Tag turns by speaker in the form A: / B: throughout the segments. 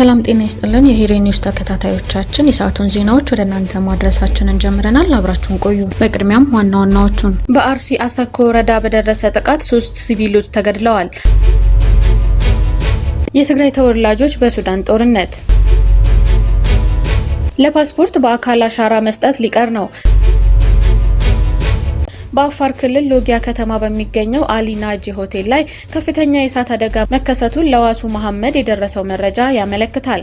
A: ሰላም ጤና ይስጥልን የሂሬ ኒውስ ተከታታዮቻችን የሰዓቱን ዜናዎች ወደ እናንተ ማድረሳችንን ጀምረናል። አብራችሁን ቆዩ። በቅድሚያም ዋና ዋናዎቹን በአርሲ አሰኮ ወረዳ በደረሰ ጥቃት 3 ሲቪሎች ተገድለዋል። የትግራይ ተወላጆች በሱዳን ጦርነት፣ ለፓስፖርት በአካል አሻራ መስጠት ሊቀር ነው። በአፋር ክልል ሎጊያ ከተማ በሚገኘው አሊናጂ ሆቴል ላይ ከፍተኛ የእሳት አደጋ መከሰቱን ለዋሱ መሐመድ የደረሰው መረጃ ያመለክታል።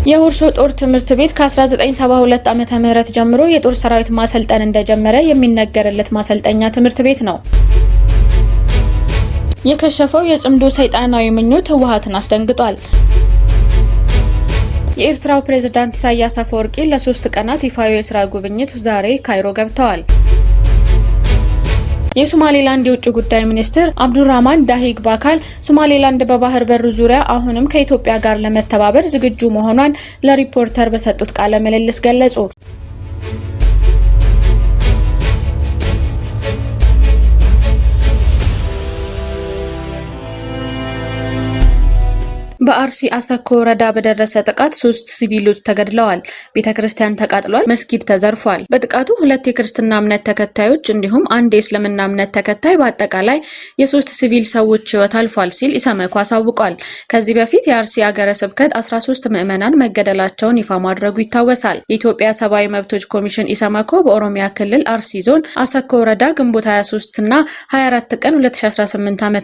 A: የሁርሶ ጦር ትምህርት ቤት ከ1972 ዓመተ ምህረት ጀምሮ የጦር ሰራዊት ማሰልጠን እንደጀመረ የሚነገርለት ማሰልጠኛ ትምህርት ቤት ነው። የከሸፈው የጽምዶ ሰይጣናዊ ምኞት ህወሓትን አስደንግጧል። የኤርትራው ፕሬዝዳንት ኢሳያስ አፈወርቂ ለ3 ቀናት ይፋዊ የስራ ጉብኝት ዛሬ ካይሮ ገብተዋል። የሶማሌላንድ የውጭ ጉዳይ ሚኒስትር አብዱራህማን ዳሂግ ባካል ሶማሌላንድ በባህር በር ዙሪያ አሁንም ከኢትዮጵያ ጋር ለመተባበር ዝግጁ መሆኗን ለሪፖርተር በሰጡት ቃለ ምልልስ ገለጹ። በአርሲ አሰኮ ወረዳ በደረሰ ጥቃት 3 ሲቪሎች ተገድለዋል። ቤተክርስቲያን ተቃጥሏል። መስጊድ ተዘርፏል። በጥቃቱ 2 የክርስትና እምነት ተከታዮች እንዲሁም 1 የእስልምና እምነት ተከታይ በአጠቃላይ የ3 ሲቪል ሰዎች ህይወት አልፏል ሲል ኢሰመኮ አሳውቋል። ከዚህ በፊት የአርሲ ሀገረ ስብከት 13 ምዕመናን መገደላቸውን ይፋ ማድረጉ ይታወሳል። የኢትዮጵያ ሰብአዊ መብቶች ኮሚሽን ኢሰመኮ በኦሮሚያ ክልል አርሲ ዞን አሰኮ ወረዳ ግንቦት 23 እና 24 ቀን 2018 ዓ.ም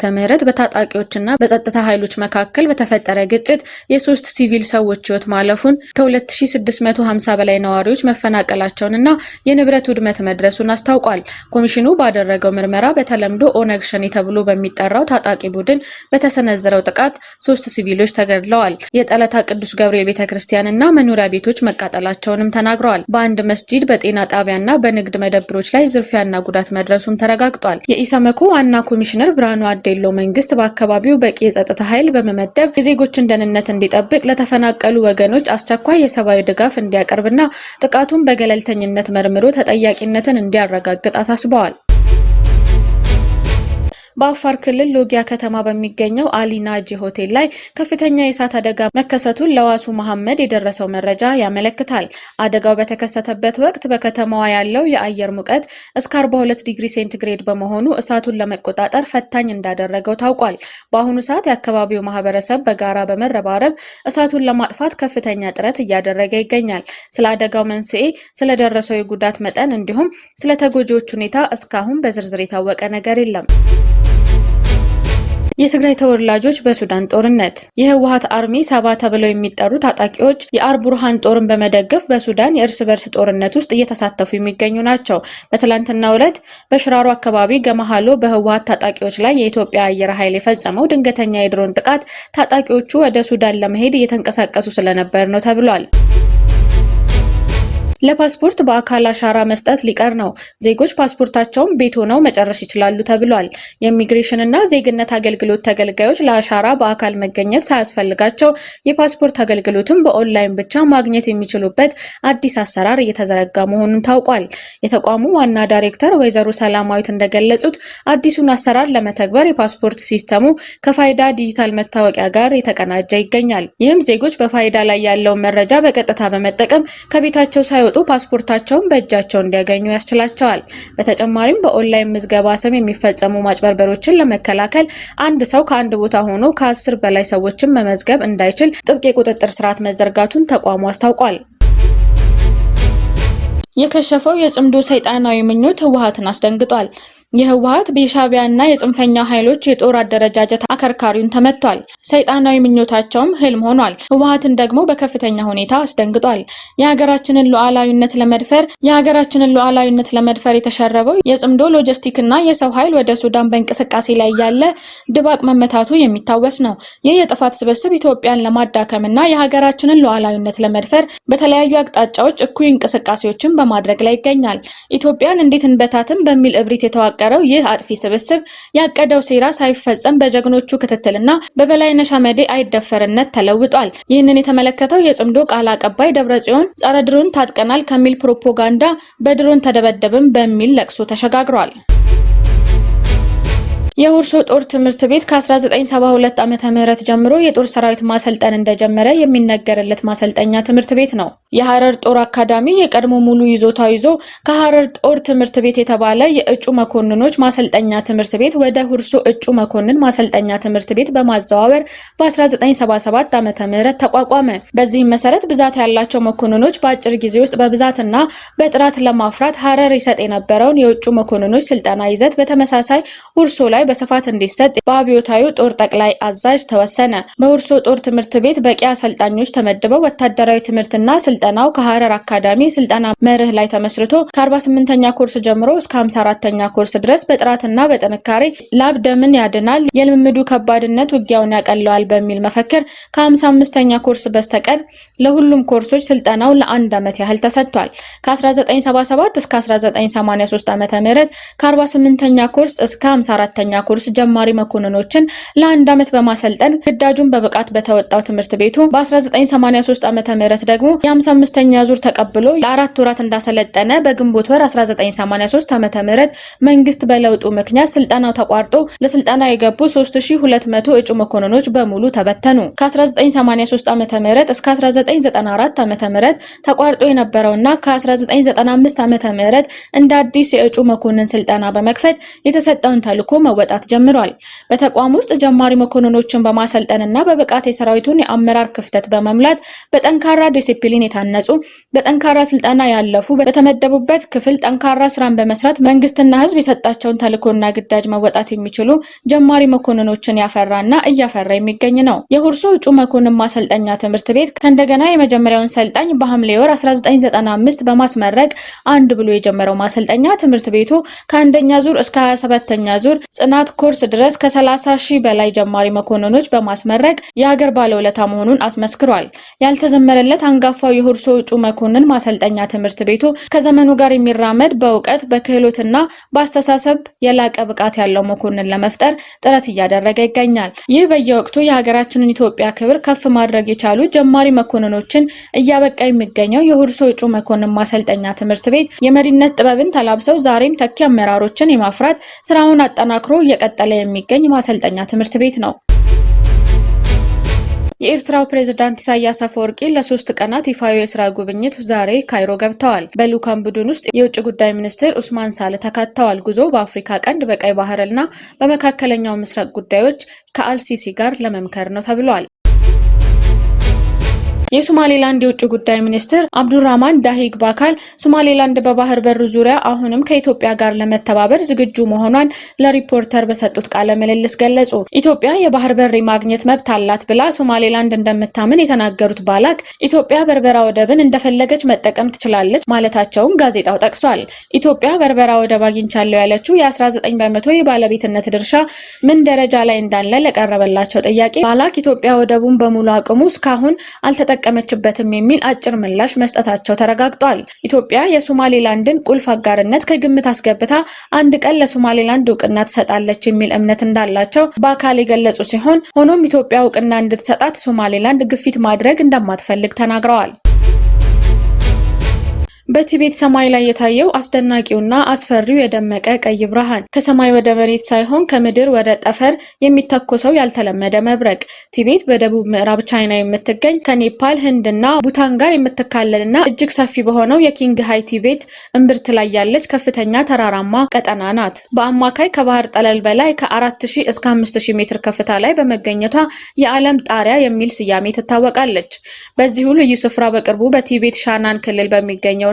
A: በታጣቂዎችና በጸጥታ ኃይሎች መካከል በተፈጠረ ግጭት የ3 ሲቪል ሰዎች ህይወት ማለፉን ከ2650 በላይ ነዋሪዎች መፈናቀላቸውንና የንብረት ውድመት መድረሱን አስታውቋል። ኮሚሽኑ ባደረገው ምርመራ በተለምዶ ኦነግ ሸኔ ተብሎ በሚጠራው ታጣቂ ቡድን በተሰነዘረው ጥቃት 3 ሲቪሎች ተገድለዋል። የጠለታ ቅዱስ ገብርኤል ቤተክርስቲያንና መኖሪያ ቤቶች መቃጠላቸውንም ተናግረዋል። በአንድ መስጂድ፣ በጤና ጣቢያና በንግድ መደብሮች ላይ ዝርፊያና ጉዳት መድረሱን ተረጋግጧል። የኢሰመኮ ዋና ኮሚሽነር ብርሃኑ አዴሎ መንግስት በአካባቢው በቂ የጸጥታ ኃይል በመመደብ የዜጎችን ደህንነት እንዲጠብቅ ለተፈናቀሉ ወገኖች አስቸኳይ የሰብአዊ ድጋፍ እንዲያቀርብና ጥቃቱን በገለልተኝነት መርምሮ ተጠያቂነትን እንዲያረጋግጥ አሳስበዋል። በአፋር ክልል ሎጊያ ከተማ በሚገኘው አሊናጂ ሆቴል ላይ ከፍተኛ የእሳት አደጋ መከሰቱን ለዋሱ መሐመድ የደረሰው መረጃ ያመለክታል። አደጋው በተከሰተበት ወቅት በከተማዋ ያለው የአየር ሙቀት እስከ 42 ዲግሪ ሴንቲግሬድ በመሆኑ እሳቱን ለመቆጣጠር ፈታኝ እንዳደረገው ታውቋል። በአሁኑ ሰዓት የአካባቢው ማህበረሰብ በጋራ በመረባረብ እሳቱን ለማጥፋት ከፍተኛ ጥረት እያደረገ ይገኛል። ስለ አደጋው መንስኤ፣ ስለደረሰው የጉዳት መጠን እንዲሁም ስለ ተጎጂዎች ሁኔታ እስካሁን በዝርዝር የታወቀ ነገር የለም። የትግራይ ተወላጆች በሱዳን ጦርነት፣ የህወሓት አርሚ 70 ተብለው የሚጠሩ ታጣቂዎች የአልቡርሃን ጦርን በመደገፍ በሱዳን የእርስ በርስ ጦርነት ውስጥ እየተሳተፉ የሚገኙ ናቸው። በትላንትናው ዕለት በሽራሮ አካባቢ ገማሃሎ በህወሓት ታጣቂዎች ላይ የኢትዮጵያ አየር ኃይል የፈጸመው ድንገተኛ የድሮን ጥቃት ታጣቂዎቹ ወደ ሱዳን ለመሄድ እየተንቀሳቀሱ ስለነበር ነው ተብሏል። ለፓስፖርት በአካል አሻራ መስጠት ሊቀር ነው። ዜጎች ፓስፖርታቸውን ቤት ሆነው መጨረስ ይችላሉ ተብሏል። የኢሚግሬሽን እና ዜግነት አገልግሎት ተገልጋዮች ለአሻራ በአካል መገኘት ሳያስፈልጋቸው የፓስፖርት አገልግሎትን በኦንላይን ብቻ ማግኘት የሚችሉበት አዲስ አሰራር እየተዘረጋ መሆኑን ታውቋል። የተቋሙ ዋና ዳይሬክተር ወይዘሮ ሰላማዊት እንደገለጹት አዲሱን አሰራር ለመተግበር የፓስፖርት ሲስተሙ ከፋይዳ ዲጂታል መታወቂያ ጋር የተቀናጀ ይገኛል። ይህም ዜጎች በፋይዳ ላይ ያለውን መረጃ በቀጥታ በመጠቀም ከቤታቸው ሳይወጡ ፓስፖርታቸውን በእጃቸው እንዲያገኙ ያስችላቸዋል። በተጨማሪም በኦንላይን ምዝገባ ስም የሚፈጸሙ ማጭበርበሮችን ለመከላከል አንድ ሰው ከአንድ ቦታ ሆኖ ከ10 በላይ ሰዎችን መመዝገብ እንዳይችል ጥብቅ የቁጥጥር ስርዓት መዘርጋቱን ተቋሙ አስታውቋል። የከሸፈው የጽምዶ ሰይጣናዊ ምኞት ህወሓትን አስደንግጧል። የህወሓት በሻዕቢያና የጽንፈኛ ኃይሎች የጦር አደረጃጀት አከርካሪውን ተመቷል። ሰይጣናዊ ምኞታቸውም ህልም ሆኗል። ህወሓትን ደግሞ በከፍተኛ ሁኔታ አስደንግጧል። የሀገራችንን ሉዓላዊነት ለመድፈር የተሸረበው የጽምዶ ሎጂስቲክና የሰው ኃይል ወደ ሱዳን በእንቅስቃሴ ላይ ያለ ድባቅ መመታቱ የሚታወስ ነው። ይህ የጥፋት ስብስብ ኢትዮጵያን ለማዳከምና የሀገራችንን ሉዓላዊነት ለመድፈር በተለያዩ አቅጣጫዎች እኩይ እንቅስቃሴዎችን በማድረግ ላይ ይገኛል። ኢትዮጵያን እንዴት እንበታትን በሚል እብሪት የተዋቀ ይህ አጥፊ ስብስብ ያቀደው ሴራ ሳይፈጸም በጀግኖቹ ክትትልና በበላይነሽ አመዴ አይደፈርነት ተለውጧል። ይህንን የተመለከተው የጽምዶ ቃል አቀባይ ደብረጽዮን ጸረ ድሮን ታጥቀናል ከሚል ፕሮፓጋንዳ በድሮን ተደበደብን በሚል ለቅሶ ተሸጋግሯል። የሁርሶ ጦር ትምህርት ቤት ከ1972 ዓመተ ምህረት ጀምሮ የጦር ሰራዊት ማሰልጠን እንደጀመረ የሚነገርለት ማሰልጠኛ ትምህርት ቤት ነው። የሐረር ጦር አካዳሚ የቀድሞ ሙሉ ይዞታው ይዞ ከሐረር ጦር ትምህርት ቤት የተባለ የእጩ መኮንኖች ማሰልጠኛ ትምህርት ቤት ወደ ሁርሶ እጩ መኮንን ማሰልጠኛ ትምህርት ቤት በማዘዋወር በ1977 ዓመተ ምህረት ተቋቋመ። በዚህም መሰረት ብዛት ያላቸው መኮንኖች በአጭር ጊዜ ውስጥ በብዛትና በጥራት ለማፍራት ሐረር ይሰጥ የነበረውን የእጩ መኮንኖች ስልጠና ይዘት በተመሳሳይ ሁርሶ ላይ በስፋት እንዲሰጥ በአብዮታዊ ጦር ጠቅላይ አዛዥ ተወሰነ። በሁርሶ ጦር ትምህርት ቤት በቂ አሰልጣኞች ተመድበው ወታደራዊ ትምህርትና ስልጠናው ከሐረር አካዳሚ ስልጠና መርህ ላይ ተመስርቶ ከ48ኛ ኮርስ ጀምሮ እስከ 54ኛ ኮርስ ድረስ በጥራትና በጥንካሬ ላብ ደምን ያድናል፣ የልምምዱ ከባድነት ውጊያውን ያቀለዋል በሚል መፈክር ከ55ኛ ኮርስ በስተቀር ለሁሉም ኮርሶች ስልጠናው ለአንድ ዓመት ያህል ተሰጥቷል። ከ1977 እስከ 1983 ዓመተ ምህረት ከ48ኛ ኮርስ እስከ 54ኛ ኮርስ ጀማሪ መኮንኖችን ለአንድ ዓመት በማሰልጠን ግዳጁን በብቃት በተወጣው ትምህርት ቤቱ በ1983 ዓመተ ምህረት ደግሞ የ55ኛ ዙር ተቀብሎ ለ4 ወራት እንዳሰለጠነ በግንቦት ወር 1983 ዓመተ ምህረት መንግስት በለውጡ ምክንያት ስልጠናው ተቋርጦ ለስልጠና የገቡ 3200 እጩ መኮንኖች በሙሉ ተበተኑ። ከ1983 ዓመተ ምህረት እስከ 1994 ዓመተ ምህረት ተቋርጦ የነበረውና ከ1995 ዓመተ ምህረት እንደ አዲስ የእጩ መኮንን ስልጠና በመክፈት የተሰጠውን ተልዕኮ መወጣት ጀምሯል። በተቋም ውስጥ ጀማሪ መኮንኖችን በማሰልጠንና በብቃት የሰራዊቱን የአመራር ክፍተት በመምላት በጠንካራ ዲሲፕሊን የታነጹ በጠንካራ ስልጠና ያለፉ በተመደቡበት ክፍል ጠንካራ ስራን በመስራት መንግስትና ህዝብ የሰጣቸውን ተልዕኮና ግዳጅ መወጣት የሚችሉ ጀማሪ መኮንኖችን ያፈራና እያፈራ የሚገኝ ነው። የሁርሶ እጩ መኮንን ማሰልጠኛ ትምህርት ቤት ከእንደገና የመጀመሪያውን ሰልጣኝ በሐምሌ ወር 1995 በማስመረቅ አንድ ብሎ የጀመረው ማሰልጠኛ ትምህርት ቤቱ ከአንደኛ ዙር እስከ 27ኛ ዙር ጽናት ኮርስ ድረስ ከ30,000 በላይ ጀማሪ መኮንኖች በማስመረቅ የሀገር ባለውለታ መሆኑን አስመስክሯል። ያልተዘመረለት አንጋፋው የሁርሶ እጩ መኮንን ማሰልጠኛ ትምህርት ቤቱ ከዘመኑ ጋር የሚራመድ በእውቀት በክህሎትና በአስተሳሰብ የላቀ ብቃት ያለው መኮንን ለመፍጠር ጥረት እያደረገ ይገኛል። ይህ በየወቅቱ የሀገራችንን ኢትዮጵያ ክብር ከፍ ማድረግ የቻሉ ጀማሪ መኮንኖችን እያበቃ የሚገኘው የሁርሶ እጩ መኮንን ማሰልጠኛ ትምህርት ቤት የመሪነት ጥበብን ተላብሰው ዛሬም ተኪ አመራሮችን የማፍራት ስራውን አጠናክሮ እየቀጠለ የሚገኝ ማሰልጠኛ ትምህርት ቤት ነው። የኤርትራው ፕሬዝዳንት ኢሳያስ አፈወርቂ ለ3 ቀናት ይፋዊ የስራ ጉብኝት ዛሬ ካይሮ ገብተዋል። በልዑካን ቡድን ውስጥ የውጭ ጉዳይ ሚኒስትር ኡስማን ሳለ ተካተዋል። ጉዞ በአፍሪካ ቀንድ፣ በቀይ ባህርና በመካከለኛው ምስራቅ ጉዳዮች ከአልሲሲ ጋር ለመምከር ነው ተብሏል። የሶማሌላንድ የውጭ ጉዳይ ሚኒስትር አብዱራህማን ዳሂግ ባካል ሶማሌላንድ በባህር በር ዙሪያ አሁንም ከኢትዮጵያ ጋር ለመተባበር ዝግጁ መሆኗን ለሪፖርተር በሰጡት ቃለ ምልልስ ገለጹ። ኢትዮጵያ የባህር በር ማግኘት መብት አላት ብላ ሶማሌላንድ እንደምታምን የተናገሩት ባላክ ኢትዮጵያ በርበራ ወደብን እንደፈለገች መጠቀም ትችላለች ማለታቸውን ጋዜጣው ጠቅሷል። ኢትዮጵያ በርበራ ወደብ አግኝቻለሁ ያለችው የ19 በመቶ የባለቤትነት ድርሻ ምን ደረጃ ላይ እንዳለ ለቀረበላቸው ጥያቄ ባላክ ኢትዮጵያ ወደቡን በሙሉ አቅሙ እስካሁን አልተጠቀመችበትም የሚል አጭር ምላሽ መስጠታቸው ተረጋግጧል። ኢትዮጵያ የሶማሌላንድን ቁልፍ አጋርነት ከግምት አስገብታ አንድ ቀን ለሶማሌላንድ እውቅና ትሰጣለች የሚል እምነት እንዳላቸው በአካል የገለጹ ሲሆን ሆኖም ኢትዮጵያ እውቅና እንድትሰጣት ሶማሌላንድ ግፊት ማድረግ እንደማትፈልግ ተናግረዋል። በቲቤት ሰማይ ላይ የታየው አስደናቂውና አስፈሪው የደመቀ ቀይ ብርሃን ከሰማይ ወደ መሬት ሳይሆን ከምድር ወደ ጠፈር የሚተኮሰው ያልተለመደ መብረቅ። ቲቤት በደቡብ ምዕራብ ቻይና የምትገኝ ከኔፓል፣ ህንድና ቡታን ጋር የምትካለልና እጅግ ሰፊ በሆነው የኪንግ ሃይ ቲቤት እምብርት ላይ ያለች ከፍተኛ ተራራማ ቀጠና ናት። በአማካይ ከባህር ጠለል በላይ ከ4000 እስከ 5000 ሜትር ከፍታ ላይ በመገኘቷ የዓለም ጣሪያ የሚል ስያሜ ትታወቃለች። በዚሁ ልዩ ስፍራ በቅርቡ በቲቤት ሻናን ክልል በሚገኘው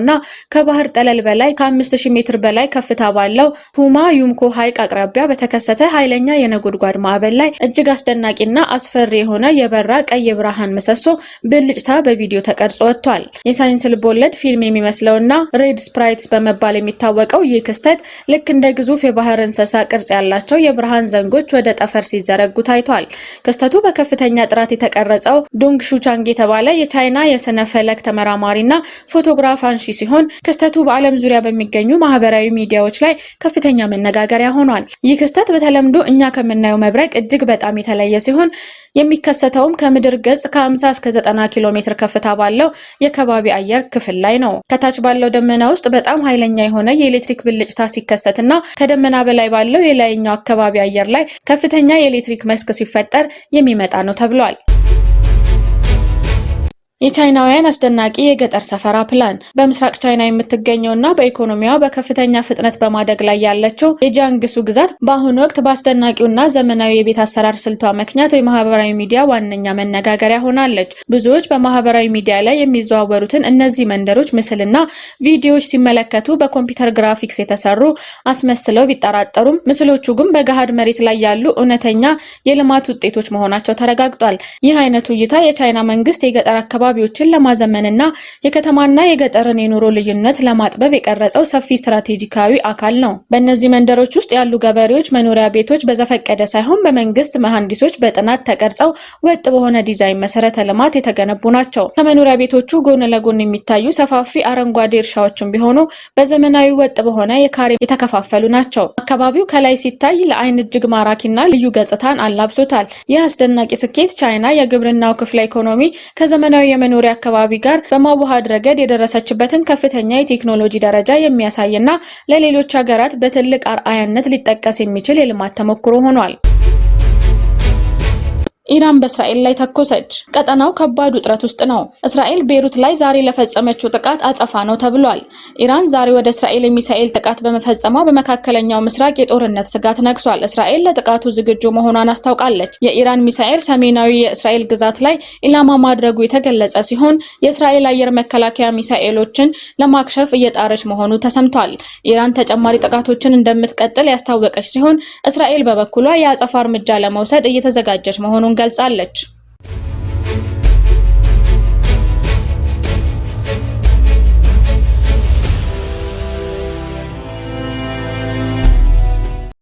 A: ከባህር ጠለል በላይ ከ5000 ሜትር በላይ ከፍታ ባለው ሁማ ዩምኮ ሐይቅ አቅራቢያ በተከሰተ ኃይለኛ የነጎድጓድ ማዕበል ላይ እጅግ አስደናቂና አስፈሪ የሆነ የበራ ቀይ ብርሃን ምሰሶ ብልጭታ በቪዲዮ ተቀርጾ ወጥቷል። የሳይንስ ልቦለድ ፊልም የሚመስለውና ሬድ ስፕራይትስ በመባል የሚታወቀው ይህ ክስተት ልክ እንደ ግዙፍ የባህር እንስሳ ቅርጽ ያላቸው የብርሃን ዘንጎች ወደ ጠፈር ሲዘረጉ ታይቷል። ክስተቱ በከፍተኛ ጥራት የተቀረጸው ዶንግ ሹቻንግ የተባለ የቻይና የስነ ፈለክ ተመራማሪና ፎቶግራፍ አንሺ ሲሆን ክስተቱ በዓለም ዙሪያ በሚገኙ ማህበራዊ ሚዲያዎች ላይ ከፍተኛ መነጋገሪያ ሆኗል። ይህ ክስተት በተለምዶ እኛ ከምናየው መብረቅ እጅግ በጣም የተለየ ሲሆን የሚከሰተውም ከምድር ገጽ ከ50 እስከ 90 ኪሎ ሜትር ከፍታ ባለው የከባቢ አየር ክፍል ላይ ነው። ከታች ባለው ደመና ውስጥ በጣም ኃይለኛ የሆነ የኤሌክትሪክ ብልጭታ ሲከሰትና ከደመና በላይ ባለው የላይኛው አካባቢ አየር ላይ ከፍተኛ የኤሌክትሪክ መስክ ሲፈጠር የሚመጣ ነው ተብሏል። የቻይናውያን አስደናቂ የገጠር ሰፈራ ፕላን። በምስራቅ ቻይና የምትገኘውና በኢኮኖሚዋ በከፍተኛ ፍጥነት በማደግ ላይ ያለችው የጂያንግሱ ግዛት በአሁኑ ወቅት በአስደናቂውና ዘመናዊ የቤት አሰራር ስልቷ ምክንያት የማህበራዊ ሚዲያ ዋነኛ መነጋገሪያ ሆናለች። ብዙዎች በማህበራዊ ሚዲያ ላይ የሚዘዋወሩትን እነዚህ መንደሮች ምስልና ቪዲዮዎች ሲመለከቱ በኮምፒውተር ግራፊክስ የተሰሩ አስመስለው ቢጠራጠሩም ምስሎቹ ግን በገሃድ መሬት ላይ ያሉ እውነተኛ የልማት ውጤቶች መሆናቸው ተረጋግጧል። ይህ አይነቱ እይታ የቻይና መንግስት የገጠር አካባቢ ቢዎችን ለማዘመንና የከተማና የገጠርን የኑሮ ልዩነት ለማጥበብ የቀረጸው ሰፊ ስትራቴጂካዊ አካል ነው። በእነዚህ መንደሮች ውስጥ ያሉ ገበሬዎች መኖሪያ ቤቶች በዘፈቀደ ሳይሆን በመንግስት መሐንዲሶች በጥናት ተቀርጸው ወጥ በሆነ ዲዛይን መሰረተ ልማት የተገነቡ ናቸው። ከመኖሪያ ቤቶቹ ጎን ለጎን የሚታዩ ሰፋፊ አረንጓዴ እርሻዎችም ቢሆኑ በዘመናዊ ወጥ በሆነ የካሬ የተከፋፈሉ ናቸው። አካባቢው ከላይ ሲታይ ለአይን እጅግ ማራኪና ልዩ ገጽታን አላብሶታል። ይህ አስደናቂ ስኬት ቻይና የግብርናው ክፍለ ኢኮኖሚ ከዘመናዊ የመኖሪያ አካባቢ ጋር በማዋሃድ ረገድ የደረሰችበትን ከፍተኛ የቴክኖሎጂ ደረጃ የሚያሳይና ለሌሎች ሀገራት በትልቅ አርአያነት ሊጠቀስ የሚችል የልማት ተሞክሮ ሆኗል። ኢራን በእስራኤል ላይ ተኮሰች። ቀጠናው ከባድ ውጥረት ውስጥ ነው። እስራኤል ቤሩት ላይ ዛሬ ለፈጸመችው ጥቃት አጸፋ ነው ተብሏል። ኢራን ዛሬ ወደ እስራኤል የሚሳኤል ጥቃት በመፈጸሟ በመካከለኛው ምስራቅ የጦርነት ስጋት ነግሷል። እስራኤል ለጥቃቱ ዝግጁ መሆኗን አስታውቃለች። የኢራን ሚሳኤል ሰሜናዊ የእስራኤል ግዛት ላይ ኢላማ ማድረጉ የተገለጸ ሲሆን የእስራኤል አየር መከላከያ ሚሳኤሎችን ለማክሸፍ እየጣረች መሆኑ ተሰምቷል። ኢራን ተጨማሪ ጥቃቶችን እንደምትቀጥል ያስታወቀች ሲሆን እስራኤል በበኩሏ የአጸፋ እርምጃ ለመውሰድ እየተዘጋጀች መሆኑን ገልጻለች።